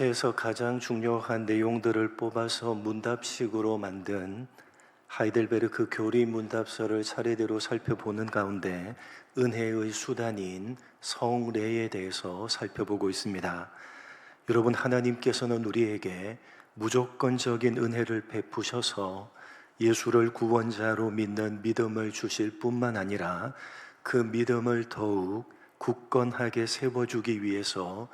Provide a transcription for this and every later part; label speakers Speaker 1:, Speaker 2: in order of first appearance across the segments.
Speaker 1: 에서 가장 중요한 내용들을 뽑아서 문답식으로 만든 하이델베르크 교리 문답서를 차례대로 살펴보는 가운데 은혜의 수단인 성례에 대해서 살펴보고 있습니다. 여러분, 하나님께서는 우리에게 무조건적인 은혜를 베푸셔서 예수를 구원자로 믿는 믿음을 주실 뿐만 아니라 그 믿음을 더욱 굳건하게 세워주기 위해서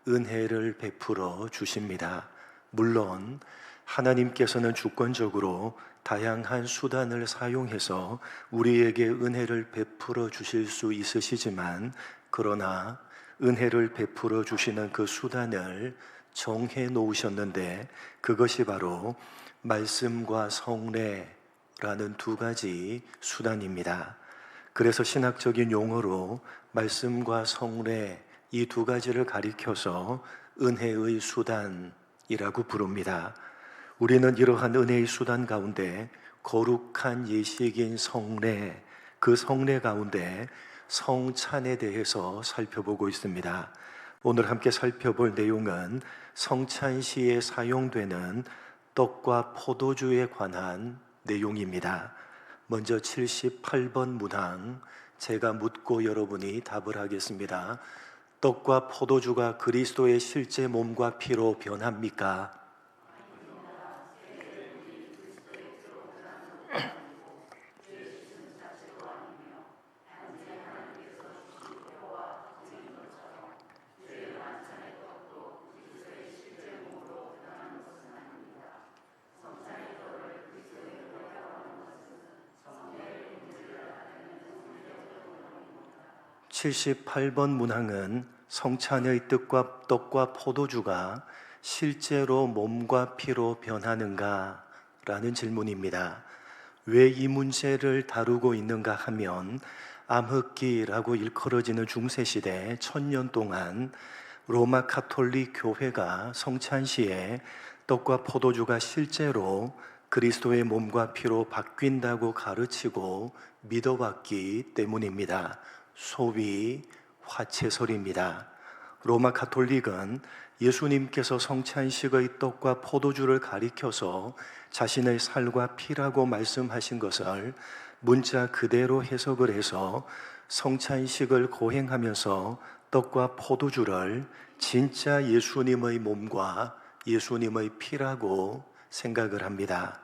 Speaker 1: 은혜를 베풀어 주십니다. 물론 하나님께서는 주권적으로 다양한 수단을 사용해서 우리에게 은혜를 베풀어 주실 수 있으시지만, 그러나 은혜를 베풀어 주시는 그 수단을 정해 놓으셨는데, 그것이 바로 말씀과 성례라는 두 가지 수단입니다. 그래서 신학적인 용어로 말씀과 성례, 이 두 가지를 가리켜서 은혜의 수단이라고 부릅니다. 우리는 이러한 은혜의 수단 가운데 거룩한 예식인 성례, 그 성례 가운데 성찬에 대해서 살펴보고 있습니다. 오늘 함께 살펴볼 내용은 성찬시에 사용되는 떡과 포도주에 관한 내용입니다. 먼저 78번 문항, 제가 묻고 여러분이 답을 하겠습니다. 떡과 포도주가 그리스도의 실제 몸과 피로 변합니까? (78번) 문항은 성찬의 떡과 포도주가 실제로 몸과 피로 변하는가? 라는 질문입니다. 왜 이 문제를 다루고 있는가 하면, 암흑기라고 일컬어지는 중세시대 1000년 동안 로마 가톨릭 교회가 성찬시에 떡과 포도주가 실제로 그리스도의 몸과 피로 바뀐다고 가르치고 믿어왔기 때문입니다. 소위 화채설입니다. 로마 가톨릭은 예수님께서 성찬식의 떡과 포도주를 가리켜서 자신의 살과 피라고 말씀하신 것을 문자 그대로 해석을 해서 성찬식을 거행하면서 떡과 포도주를 진짜 예수님의 몸과 예수님의 피라고 생각을 합니다.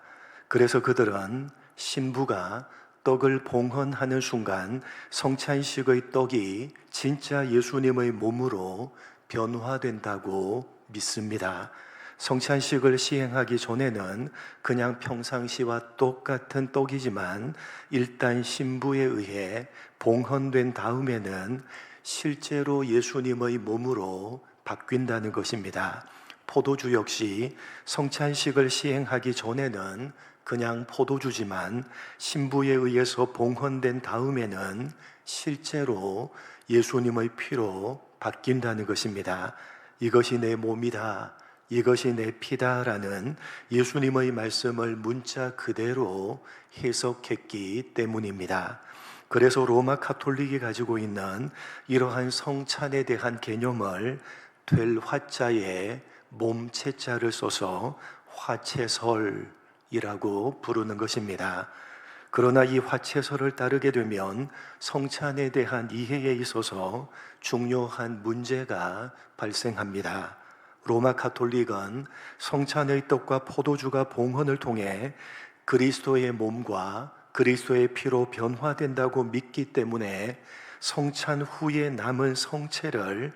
Speaker 1: 그래서 그들은 신부가 떡을 봉헌하는 순간 성찬식의 떡이 진짜 예수님의 몸으로 변화된다고 믿습니다. 성찬식을 시행하기 전에는 그냥 평상시와 똑같은 떡이지만 일단 신부에 의해 봉헌된 다음에는 실제로 예수님의 몸으로 바뀐다는 것입니다. 포도주 역시 성찬식을 시행하기 전에는 그냥 포도주지만 신부에 의해서 봉헌된 다음에는 실제로 예수님의 피로 바뀐다는 것입니다. 이것이 내 몸이다, 이것이 내 피다라는 예수님의 말씀을 문자 그대로 해석했기 때문입니다. 그래서 로마 가톨릭이 가지고 있는 이러한 성찬에 대한 개념을 될 화자에 몸체자를 써서 화채설이라고 부르는 것입니다. 그러나 이 화채설을 따르게 되면 성찬에 대한 이해에 있어서 중요한 문제가 발생합니다. 로마 가톨릭은 성찬의 떡과 포도주가 봉헌을 통해 그리스도의 몸과 그리스도의 피로 변화된다고 믿기 때문에 성찬 후에 남은 성체를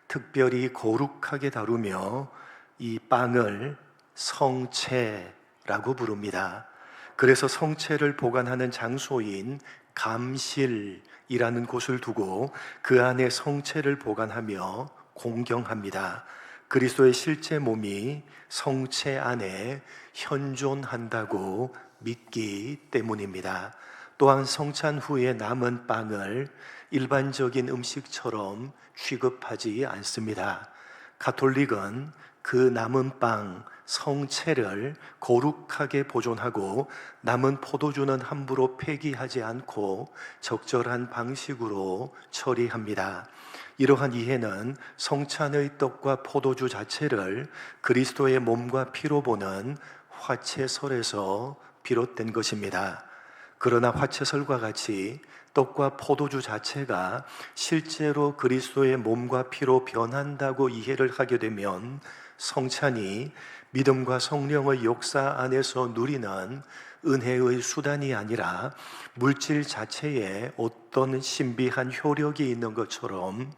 Speaker 1: 특별히 거룩하게 다루며 이 빵을 성체라고 부릅니다. 그래서 성체를 보관하는 장소인 감실이라는 곳을 두고 그 안에 성체를 보관하며 공경합니다. 그리스도의 실제 몸이 성체 안에 현존한다고 믿기 때문입니다. 또한 성찬 후에 남은 빵을 일반적인 음식처럼 취급하지 않습니다. 가톨릭은 그 남은 빵, 성체를 거룩하게 보존하고 남은 포도주는 함부로 폐기하지 않고 적절한 방식으로 처리합니다. 이러한 이해는 성찬의 떡과 포도주 자체를 그리스도의 몸과 피로 보는 화채설에서 비롯된 것입니다. 그러나 화채설과 같이 떡과 포도주 자체가 실제로 그리스도의 몸과 피로 변한다고 이해를 하게 되면 성찬이 믿음과 성령의 역사 안에서 누리는 은혜의 수단이 아니라 물질 자체에 어떤 신비한 효력이 있는 것처럼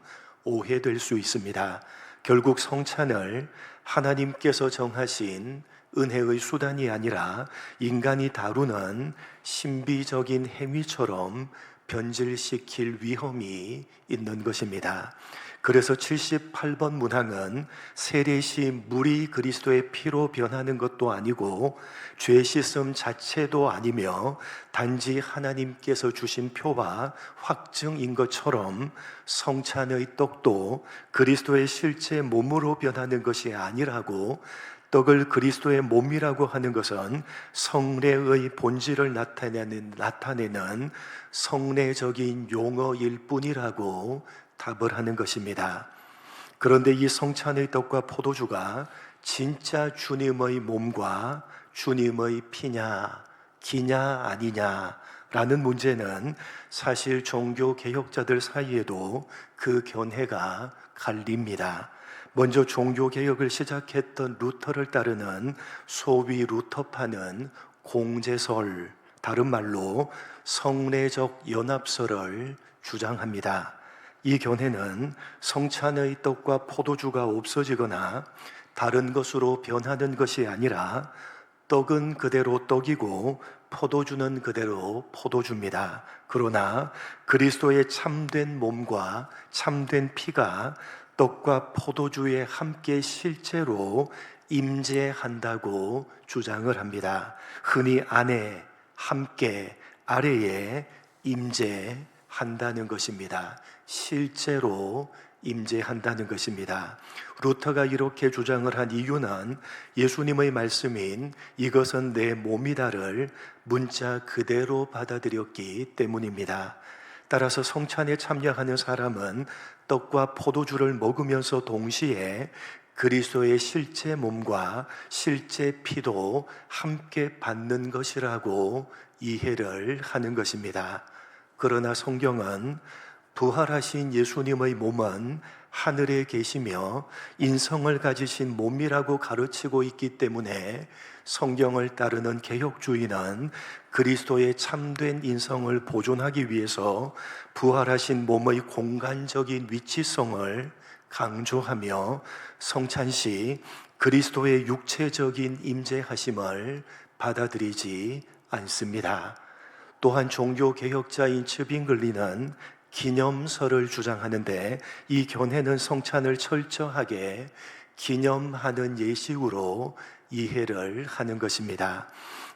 Speaker 1: 오해될 수 있습니다. 결국 성찬을 하나님께서 정하신 은혜의 수단이 아니라 인간이 다루는 신비적인 행위처럼 변질시킬 위험이 있는 것입니다. 그래서 78번 문항은 세례시 물이 그리스도의 피로 변하는 것도 아니고 죄 씻음 자체도 아니며 단지 하나님께서 주신 표와 확증인 것처럼 성찬의 떡도 그리스도의 실제 몸으로 변하는 것이 아니라고, 떡을 그리스도의 몸이라고 하는 것은 성례의 본질을 나타내는 성례적인 용어일 뿐이라고 답을 하는 것입니다. 그런데 이 성찬의 떡과 포도주가 진짜 주님의 몸과 주님의 피냐, 기냐 아니냐 라는 문제는 사실 종교 개혁자들 사이에도 그 견해가 갈립니다. 먼저 종교개혁을 시작했던 루터를 따르는 소위 루터파는 공제설, 다른 말로 성례적 연합설을 주장합니다. 이 견해는 성찬의 떡과 포도주가 없어지거나 다른 것으로 변하는 것이 아니라 떡은 그대로 떡이고 포도주는 그대로 포도주입니다. 그러나 그리스도의 참된 몸과 참된 피가 떡과 포도주에 함께 실제로 임재한다고 주장을 합니다. 흔히 안에, 함께, 아래에 임재한다는 것입니다. 실제로 임재한다는 것입니다. 루터가 이렇게 주장을 한 이유는 예수님의 말씀인 이것은 내 몸이다를 문자 그대로 받아들였기 때문입니다. 따라서 성찬에 참여하는 사람은 떡과 포도주를 먹으면서 동시에 그리스도의 실제 몸과 실제 피도 함께 받는 것이라고 이해를 하는 것입니다. 그러나 성경은 부활하신 예수님의 몸은 하늘에 계시며 인성을 가지신 몸이라고 가르치고 있기 때문에 성경을 따르는 개혁주의는 그리스도의 참된 인성을 보존하기 위해서 부활하신 몸의 공간적인 위치성을 강조하며 성찬시 그리스도의 육체적인 임재하심을 받아들이지 않습니다. 또한 종교개혁자인 츠빙글리는 기념설을 주장하는데 이 견해는 성찬을 철저하게 기념하는 예식으로 이해를 하는 것입니다.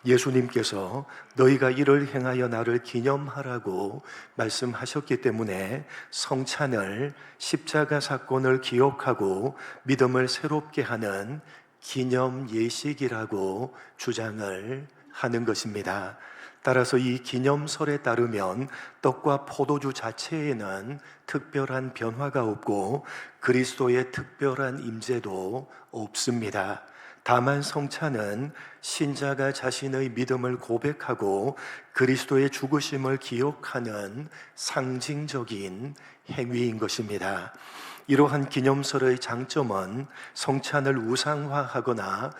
Speaker 1: 예수님께서 너희가 이를 행하여 나를 기념하라고 말씀하셨기 때문에 성찬을 십자가 사건을 기억하고 믿음을 새롭게 하는 기념 예식이라고 주장을 하는 것입니다. 따라서 이 기념설에 따르면 떡과 포도주 자체에는 특별한 변화가 없고 그리스도의 특별한 임재도 없습니다. 다만 성찬은 신자가 자신의 믿음을 고백하고 그리스도의 죽으심을 기억하는 상징적인 행위인 것입니다. 이러한 기념설의 장점은 성찬을 우상화하거나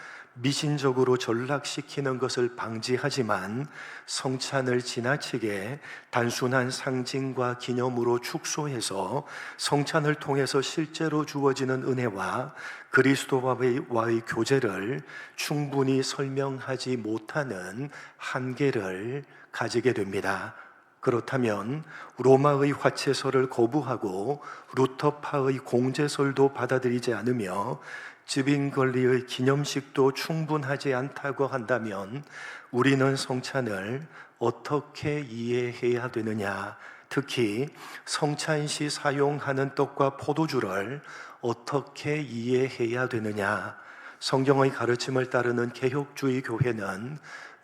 Speaker 1: 미신적으로 전락시키는 것을 방지하지만 성찬을 지나치게 단순한 상징과 기념으로 축소해서 성찬을 통해서 실제로 주어지는 은혜와 그리스도와의 교제를 충분히 설명하지 못하는 한계를 가지게 됩니다. 그렇다면 로마의 화채설을 거부하고 루터파의 공제설도 받아들이지 않으며 츠빙글리의 기념식도 충분하지 않다고 한다면 우리는 성찬을 어떻게 이해해야 되느냐? 특히 성찬시 사용하는 떡과 포도주를 어떻게 이해해야 되느냐? 성경의 가르침을 따르는 개혁주의 교회는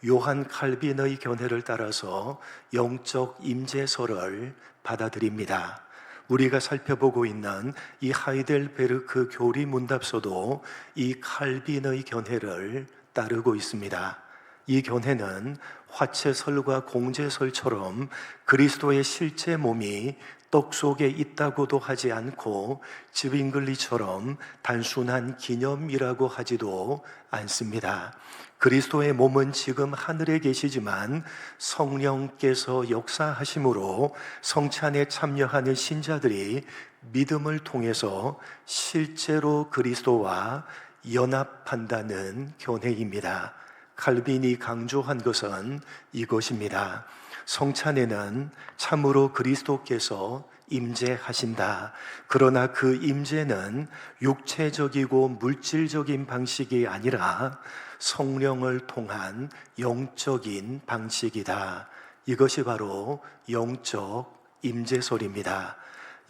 Speaker 1: 요한 칼빈의 견해를 따라서 영적 임재설을 받아들입니다. 우리가 살펴보고 있는 이 하이델베르크 교리 문답서도 이 칼빈의 견해를 따르고 있습니다. 이 견해는 화채설과 공제설처럼 그리스도의 실제 몸이 떡 속에 있다고도 하지 않고 즈빙글리처럼 단순한 기념이라고 하지도 않습니다. 그리스도의 몸은 지금 하늘에 계시지만 성령께서 역사하심으로 성찬에 참여하는 신자들이 믿음을 통해서 실제로 그리스도와 연합한다는 견해입니다. 칼빈이 강조한 것은 이것입니다. 성찬에는 참으로 그리스도께서 임재하신다. 그러나 그 임재는 육체적이고 물질적인 방식이 아니라 성령을 통한 영적인 방식이다. 이것이 바로 영적 임재설입니다.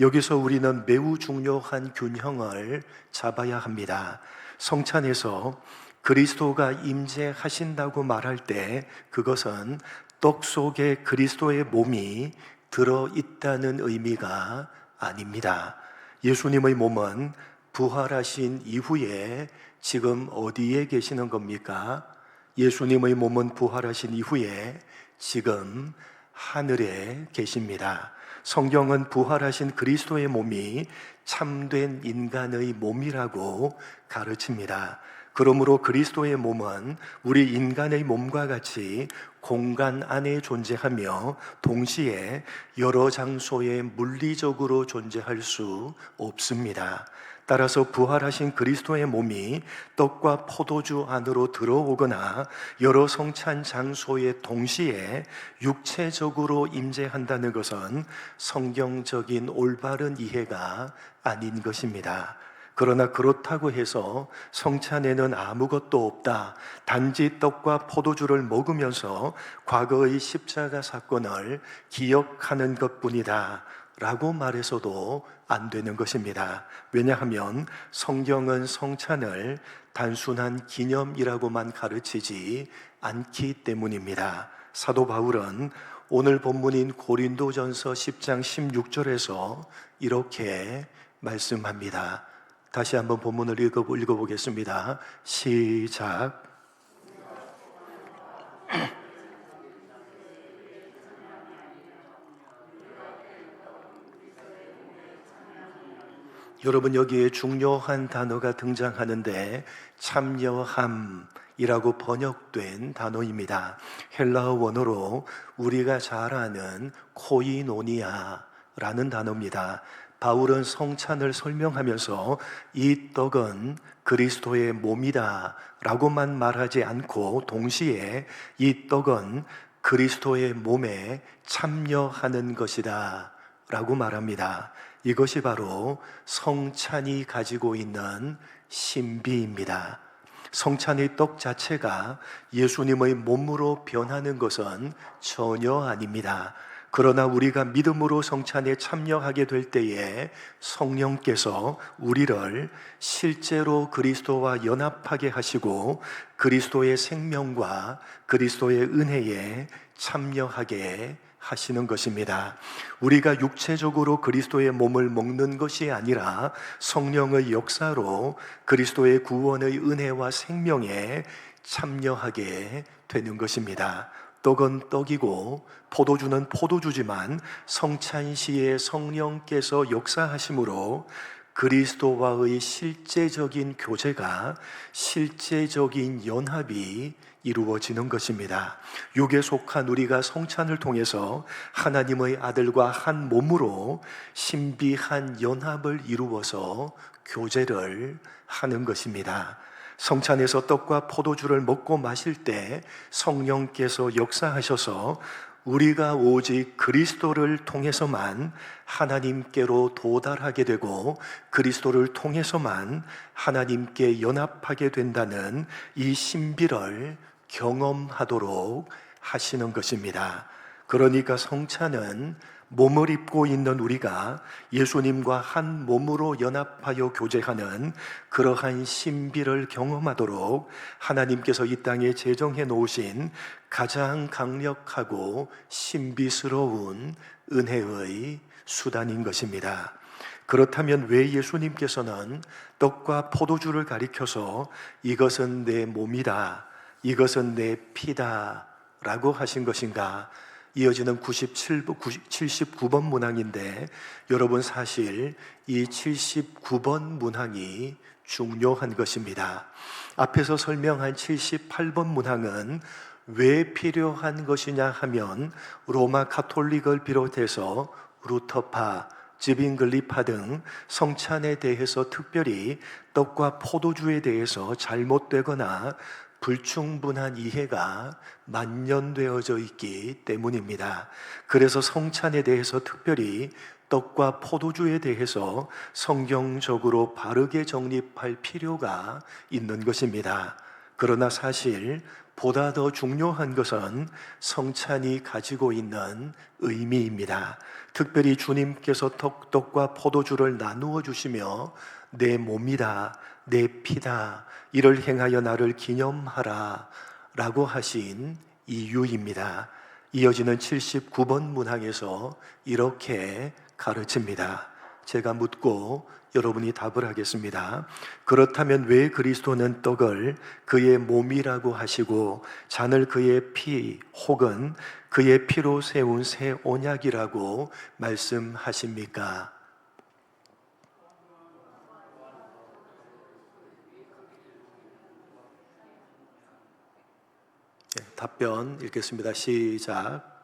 Speaker 1: 여기서 우리는 매우 중요한 균형을 잡아야 합니다. 성찬에서 그리스도가 임재하신다고 말할 때 그것은 떡 속에 그리스도의 몸이 들어있다는 의미가 아닙니다. 예수님의 몸은 부활하신 이후에 지금 어디에 계시는 겁니까? 예수님의 몸은 부활하신 이후에 지금 하늘에 계십니다. 성경은 부활하신 그리스도의 몸이 참된 인간의 몸이라고 가르칩니다. 그러므로 그리스도의 몸은 우리 인간의 몸과 같이 공간 안에 존재하며 동시에 여러 장소에 물리적으로 존재할 수 없습니다. 따라서 부활하신 그리스도의 몸이 떡과 포도주 안으로 들어오거나 여러 성찬 장소에 동시에 육체적으로 임재한다는 것은 성경적인 올바른 이해가 아닌 것입니다. 그러나 그렇다고 해서 성찬에는 아무것도 없다, 단지 떡과 포도주를 먹으면서 과거의 십자가 사건을 기억하는 것뿐이다 라고 말해서도 안 되는 것입니다. 왜냐하면 성경은 성찬을 단순한 기념이라고만 가르치지 않기 때문입니다. 사도 바울은 오늘 본문인 고린도전서 10장 16절에서 이렇게 말씀합니다. 다시 한번 본문을 읽어보겠습니다. 시작. 여러분, 여기에 중요한 단어가 등장하는데 참여함이라고 번역된 단어입니다. 헬라어 원어로 우리가 잘 아는 코이노니아라는 단어입니다. 바울은 성찬을 설명하면서 이 떡은 그리스도의 몸이다 라고만 말하지 않고 동시에 이 떡은 그리스도의 몸에 참여하는 것이다 라고 말합니다. 이것이 바로 성찬이 가지고 있는 신비입니다. 성찬의 떡 자체가 예수님의 몸으로 변하는 것은 전혀 아닙니다. 그러나 우리가 믿음으로 성찬에 참여하게 될 때에 성령께서 우리를 실제로 그리스도와 연합하게 하시고 그리스도의 생명과 그리스도의 은혜에 참여하게 하시는 것입니다. 우리가 육체적으로 그리스도의 몸을 먹는 것이 아니라 성령의 역사로 그리스도의 구원의 은혜와 생명에 참여하게 되는 것입니다. 떡은 떡이고 포도주는 포도주지만 성찬시에 성령께서 역사하심으로 그리스도와의 실제적인 교제가, 실제적인 연합이 이루어지는 것입니다. 육에 속한 우리가 성찬을 통해서 하나님의 아들과 한 몸으로 신비한 연합을 이루어서 교제를 하는 것입니다. 성찬에서 떡과 포도주를 먹고 마실 때 성령께서 역사하셔서 우리가 오직 그리스도를 통해서만 하나님께로 도달하게 되고 그리스도를 통해서만 하나님께 연합하게 된다는 이 신비를 경험하도록 하시는 것입니다. 그러니까 성찬은 몸을 입고 있는 우리가 예수님과 한 몸으로 연합하여 교제하는 그러한 신비를 경험하도록 하나님께서 이 땅에 제정해 놓으신 가장 강력하고 신비스러운 은혜의 수단인 것입니다. 그렇다면 왜 예수님께서는 떡과 포도주를 가리켜서 이것은 내 몸이다, 이것은 내 피다 라고 하신 것인가? 이어지는 79번 문항인데 여러분, 사실 이 79번 문항이 중요한 것입니다. 앞에서 설명한 78번 문항은 왜 필요한 것이냐 하면 로마 가톨릭을 비롯해서 루터파, 지빙글리파 등 성찬에 대해서, 특별히 떡과 포도주에 대해서 잘못되거나 불충분한 이해가 만연되어져 있기 때문입니다. 그래서 성찬에 대해서, 특별히 떡과 포도주에 대해서 성경적으로 바르게 정립할 필요가 있는 것입니다. 그러나 사실 보다 더 중요한 것은 성찬이 가지고 있는 의미입니다. 특별히 주님께서 떡과 포도주를 나누어 주시며 내 몸이다, 내 피다, 이를 행하여 나를 기념하라 라고 하신 이유입니다. 이어지는 79번 문항에서 이렇게 가르칩니다. 제가 묻고 여러분이 답을 하겠습니다. 그렇다면 왜 그리스도는 떡을 그의 몸이라고 하시고 잔을 그의 피 혹은 그의 피로 세운 새 언약이라고 말씀하십니까? 답변 읽겠습니다. 시작.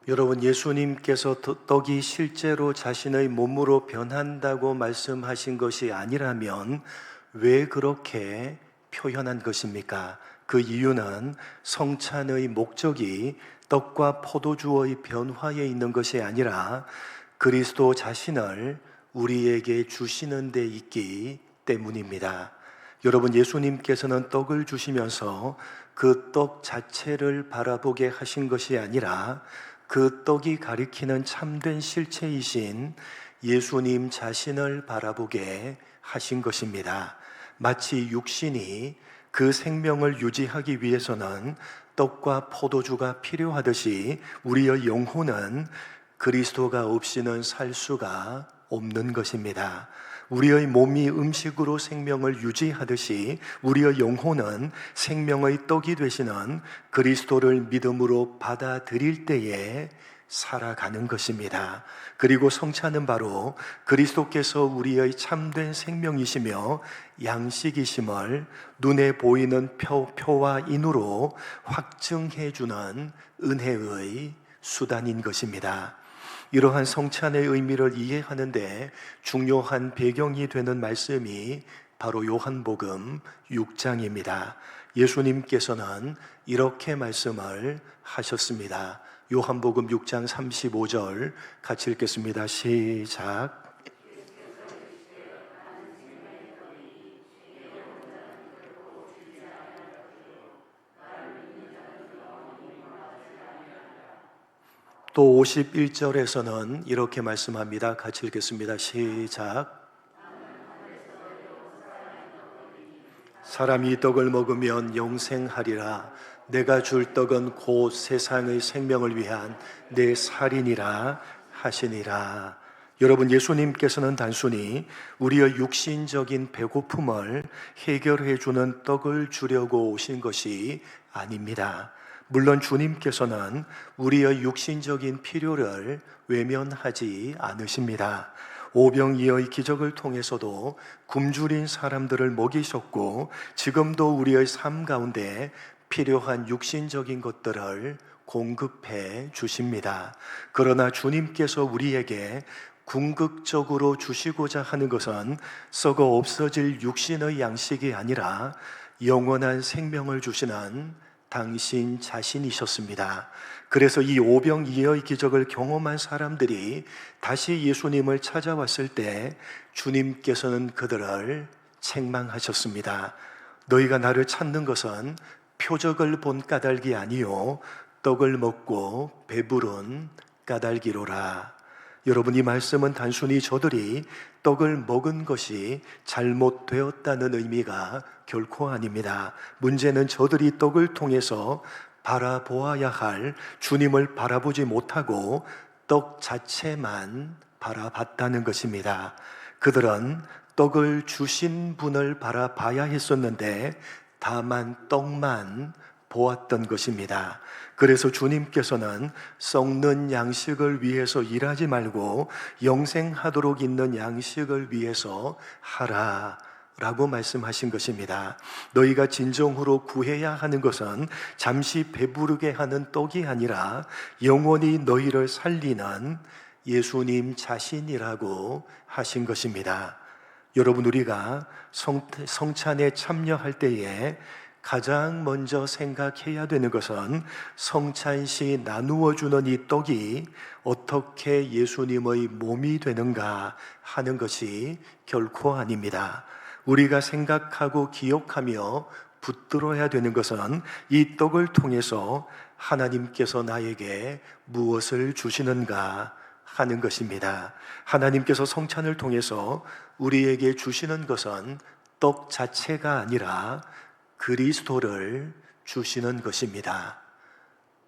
Speaker 1: 여러분, 예수님께서 떡이 실제로 자신의 몸으로 변한다고 말씀하신 것이 아니라면 왜 그렇게 표현한 것입니까? 그 이유는 성찬의 목적이 떡과 포도주의 변화에 있는 것이 아니라 그리스도 자신을 우리에게 주시는 데 있기 때문입니다. 여러분, 예수님께서는 떡을 주시면서 그 떡 자체를 바라보게 하신 것이 아니라 그 떡이 가리키는 참된 실체이신 예수님 자신을 바라보게 하신 것입니다. 마치 육신이 그 생명을 유지하기 위해서는 떡과 포도주가 필요하듯이 우리의 영혼은 그리스도가 없이는 살 수가 없는 것입니다. 우리의 몸이 음식으로 생명을 유지하듯이 우리의 영혼은 생명의 떡이 되시는 그리스도를 믿음으로 받아들일 때에 살아가는 것입니다. 그리고 성찬은 바로 그리스도께서 우리의 참된 생명이시며 양식이심을 눈에 보이는 표와 인으로 확증해 주는 은혜의 수단인 것입니다. 이러한 성찬의 의미를 이해하는데 중요한 배경이 되는 말씀이 바로 요한복음 6장입니다. 예수님께서는 이렇게 말씀을 하셨습니다. 요한복음 6장 35절 같이 읽겠습니다. 시작. 또 51절에서는 이렇게 말씀합니다. 같이 읽겠습니다. 시작. 사람이 떡을 먹으면 영생하리라. 내가 줄 떡은 곧 세상의 생명을 위한 내 살이니라 하시니라. 여러분, 예수님께서는 단순히 우리의 육신적인 배고픔을 해결해 주는 떡을 주려고 오신 것이 아닙니다. 물론 주님께서는 우리의 육신적인 필요를 외면하지 않으십니다. 오병이어의 기적을 통해서도 굶주린 사람들을 먹이셨고, 지금도 우리의 삶 가운데 필요한 육신적인 것들을 공급해 주십니다. 그러나 주님께서 우리에게 궁극적으로 주시고자 하는 것은 썩어 없어질 육신의 양식이 아니라 영원한 생명을 주시는 당신 자신이셨습니다. 그래서 이 오병이어의 기적을 경험한 사람들이 다시 예수님을 찾아왔을 때 주님께서는 그들을 책망하셨습니다. 너희가 나를 찾는 것은 표적을 본 까닭이 아니요 떡을 먹고 배부른 까닭이로라. 여러분, 이 말씀은 단순히 저들이 떡을 먹은 것이 잘못되었다는 의미가 결코 아닙니다. 문제는 저들이 떡을 통해서 바라보아야 할 주님을 바라보지 못하고 떡 자체만 바라봤다는 것입니다. 그들은 떡을 주신 분을 바라봐야 했었는데 다만 떡만 보았던 것입니다. 그래서 주님께서는 썩는 양식을 위해서 일하지 말고 영생하도록 있는 양식을 위해서 하라 라고 말씀하신 것입니다. 너희가 진정으로 구해야 하는 것은 잠시 배부르게 하는 떡이 아니라 영원히 너희를 살리는 예수님 자신이라고 하신 것입니다. 여러분, 우리가 성찬에 참여할 때에 가장 먼저 생각해야 되는 것은 성찬시 나누어 주는 이 떡이 어떻게 예수님의 몸이 되는가 하는 것이 결코 아닙니다. 우리가 생각하고 기억하며 붙들어야 되는 것은 이 떡을 통해서 하나님께서 나에게 무엇을 주시는가 하는 것입니다. 하나님께서 성찬을 통해서 우리에게 주시는 것은 떡 자체가 아니라 그리스도를 주시는 것입니다.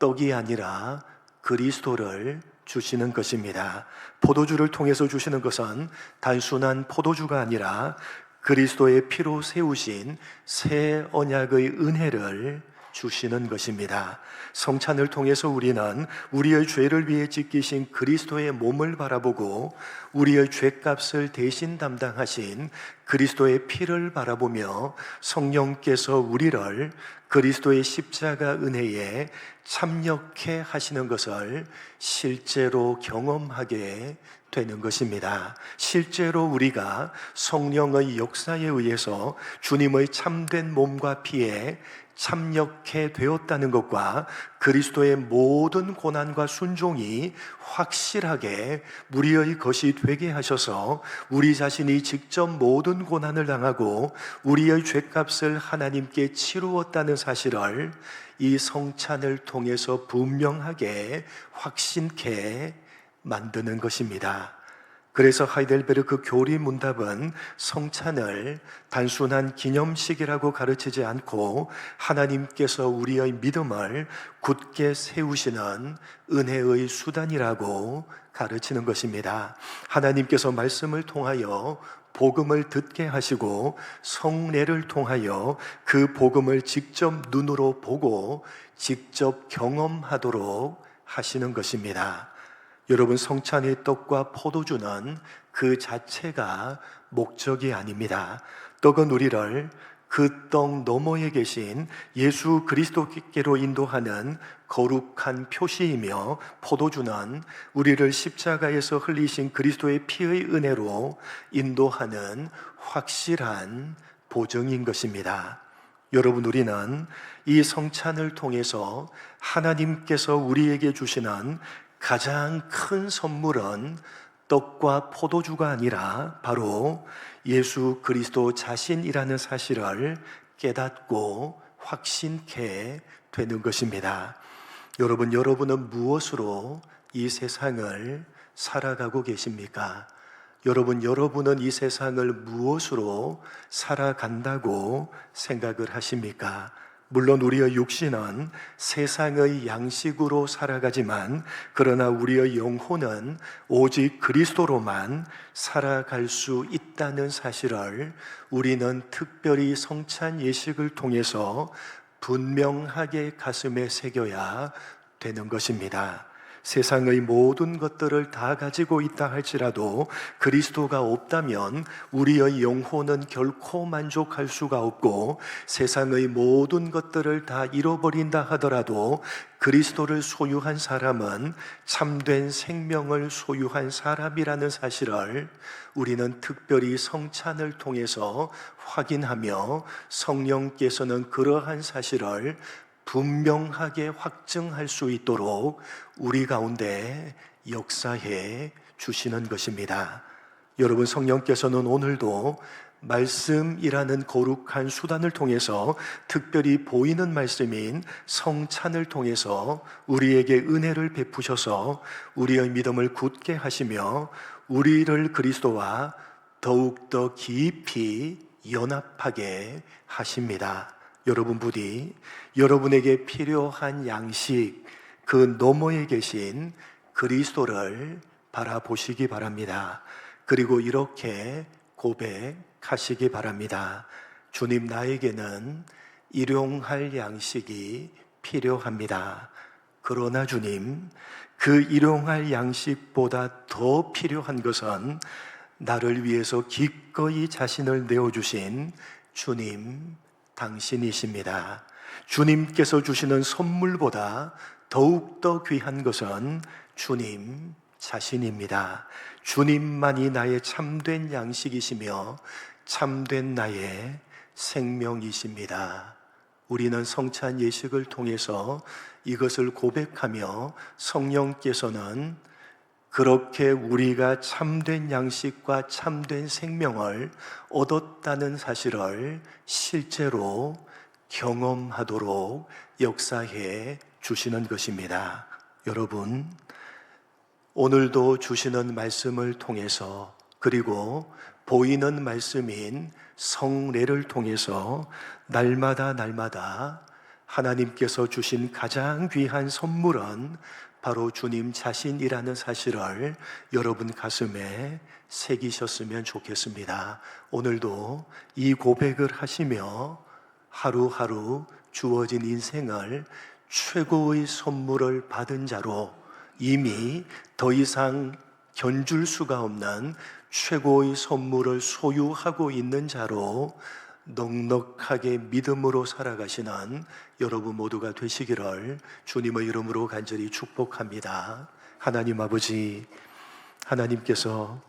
Speaker 1: 떡이 아니라 그리스도를 주시는 것입니다. 포도주를 통해서 주시는 것은 단순한 포도주가 아니라 그리스도의 피로 세우신 새 언약의 은혜를 주시는 것입니다. 성찬을 통해서 우리는 우리의 죄를 위해 찢기신 그리스도의 몸을 바라보고 우리의 죄값을 대신 담당하신 그리스도의 피를 바라보며 성령께서 우리를 그리스도의 십자가 은혜에 참여케 하시는 것을 실제로 경험하게 되는 것입니다. 실제로 우리가 성령의 역사에 의해서 주님의 참된 몸과 피에 참여케 되었다는 것과 그리스도의 모든 고난과 순종이 확실하게 우리의 것이 되게 하셔서 우리 자신이 직접 모든 고난을 당하고 우리의 죄값을 하나님께 치루었다는 사실을 이 성찬을 통해서 분명하게 확신케 만드는 것입니다. 그래서 하이델베르크 교리 문답은 성찬을 단순한 기념식이라고 가르치지 않고 하나님께서 우리의 믿음을 굳게 세우시는 은혜의 수단이라고 가르치는 것입니다. 하나님께서 말씀을 통하여 복음을 듣게 하시고 성례를 통하여 그 복음을 직접 눈으로 보고 직접 경험하도록 하시는 것입니다. 여러분, 성찬의 떡과 포도주는 그 자체가 목적이 아닙니다. 떡은 우리를 그 떡 너머에 계신 예수 그리스도께로 인도하는 거룩한 표시이며, 포도주는 우리를 십자가에서 흘리신 그리스도의 피의 은혜로 인도하는 확실한 보증인 것입니다. 여러분, 우리는 이 성찬을 통해서 하나님께서 우리에게 주시는 가장 큰 선물은 떡과 포도주가 아니라 바로 예수 그리스도 자신이라는 사실을 깨닫고 확신케 되는 것입니다. 여러분은 무엇으로 이 세상을 살아가고 계십니까? 여러분은 이 세상을 무엇으로 살아간다고 생각을 하십니까? 물론 우리의 육신은 세상의 양식으로 살아가지만 그러나 우리의 영혼은 오직 그리스도로만 살아갈 수 있다는 사실을 우리는 특별히 성찬 예식을 통해서 분명하게 가슴에 새겨야 되는 것입니다. 세상의 모든 것들을 다 가지고 있다 할지라도 그리스도가 없다면 우리의 영혼은 결코 만족할 수가 없고, 세상의 모든 것들을 다 잃어버린다 하더라도 그리스도를 소유한 사람은 참된 생명을 소유한 사람이라는 사실을 우리는 특별히 성찬을 통해서 확인하며 성령께서는 그러한 사실을 분명하게 확증할 수 있도록 우리 가운데 역사해 주시는 것입니다. 여러분, 성령께서는 오늘도 말씀이라는 거룩한 수단을 통해서, 특별히 보이는 말씀인 성찬을 통해서 우리에게 은혜를 베푸셔서 우리의 믿음을 굳게 하시며 우리를 그리스도와 더욱더 깊이 연합하게 하십니다. 여러분 부디 여러분에게 필요한 양식, 그 너머에 계신 그리스도를 바라보시기 바랍니다. 그리고 이렇게 고백하시기 바랍니다. 주님, 나에게는 일용할 양식이 필요합니다. 그러나 주님, 그 일용할 양식보다 더 필요한 것은 나를 위해서 기꺼이 자신을 내어주신 주님 당신이십니다. 주님께서 주시는 선물보다 더욱더 귀한 것은 주님 자신입니다. 주님만이 나의 참된 양식이시며 참된 나의 생명이십니다. 우리는 성찬 예식을 통해서 이것을 고백하며 성령께서는 그렇게 우리가 참된 양식과 참된 생명을 얻었다는 사실을 실제로 경험하도록 역사해 주시는 것입니다. 여러분, 오늘도 주시는 말씀을 통해서, 그리고 보이는 말씀인 성례를 통해서 날마다 하나님께서 주신 가장 귀한 선물은 바로 주님 자신이라는 사실을 여러분 가슴에 새기셨으면 좋겠습니다. 오늘도 이 고백을 하시며 하루하루 주어진 인생을 최고의 선물을 받은 자로, 이미 더 이상 견줄 수가 없는 최고의 선물을 소유하고 있는 자로 넉넉하게 믿음으로 살아가시는 여러분 모두가 되시기를 주님의 이름으로 간절히 축복합니다. 하나님 아버지, 하나님께서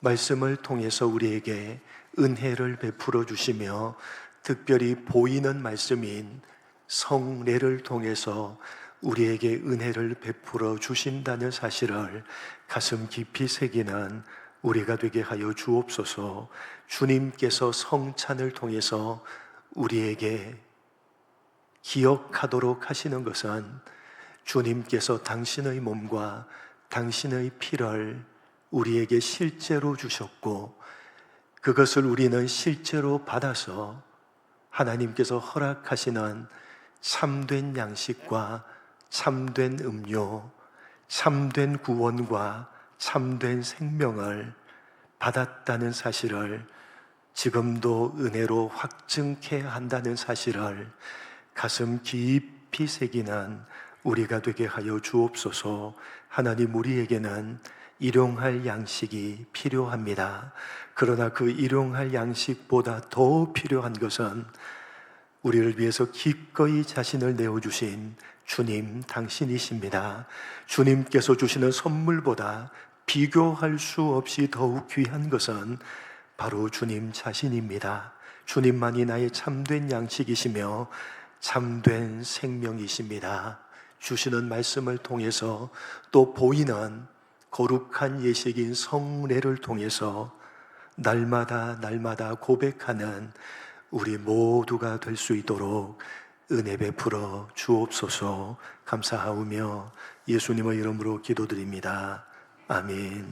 Speaker 1: 말씀을 통해서 우리에게 은혜를 베풀어 주시며 특별히 보이는 말씀인 성례를 통해서 우리에게 은혜를 베풀어 주신다는 사실을 가슴 깊이 새기는 우리가 되게 하여 주옵소서. 주님께서 성찬을 통해서 우리에게 기억하도록 하시는 것은 주님께서 당신의 몸과 당신의 피를 우리에게 실제로 주셨고, 그것을 우리는 실제로 받아서 하나님께서 허락하시는 참된 양식과 참된 음료, 참된 구원과 참된 생명을 받았다는 사실을 지금도 은혜로 확증케 한다는 사실을 가슴 깊이 새기는 우리가 되게 하여 주옵소서. 하나님, 우리에게는 일용할 양식이 필요합니다. 그러나 그 일용할 양식보다 더 필요한 것은 우리를 위해서 기꺼이 자신을 내어주신 주님 당신이십니다. 주님께서 주시는 선물보다 비교할 수 없이 더욱 귀한 것은 바로 주님 자신입니다. 주님만이 나의 참된 양식이시며 참된 생명이십니다. 주시는 말씀을 통해서 또 보이는 거룩한 예식인 성례를 통해서 날마다 고백하는 우리 모두가 될 수 있도록 은혜 베풀어 주옵소서. 감사하오며 예수님의 이름으로 기도드립니다. 아멘.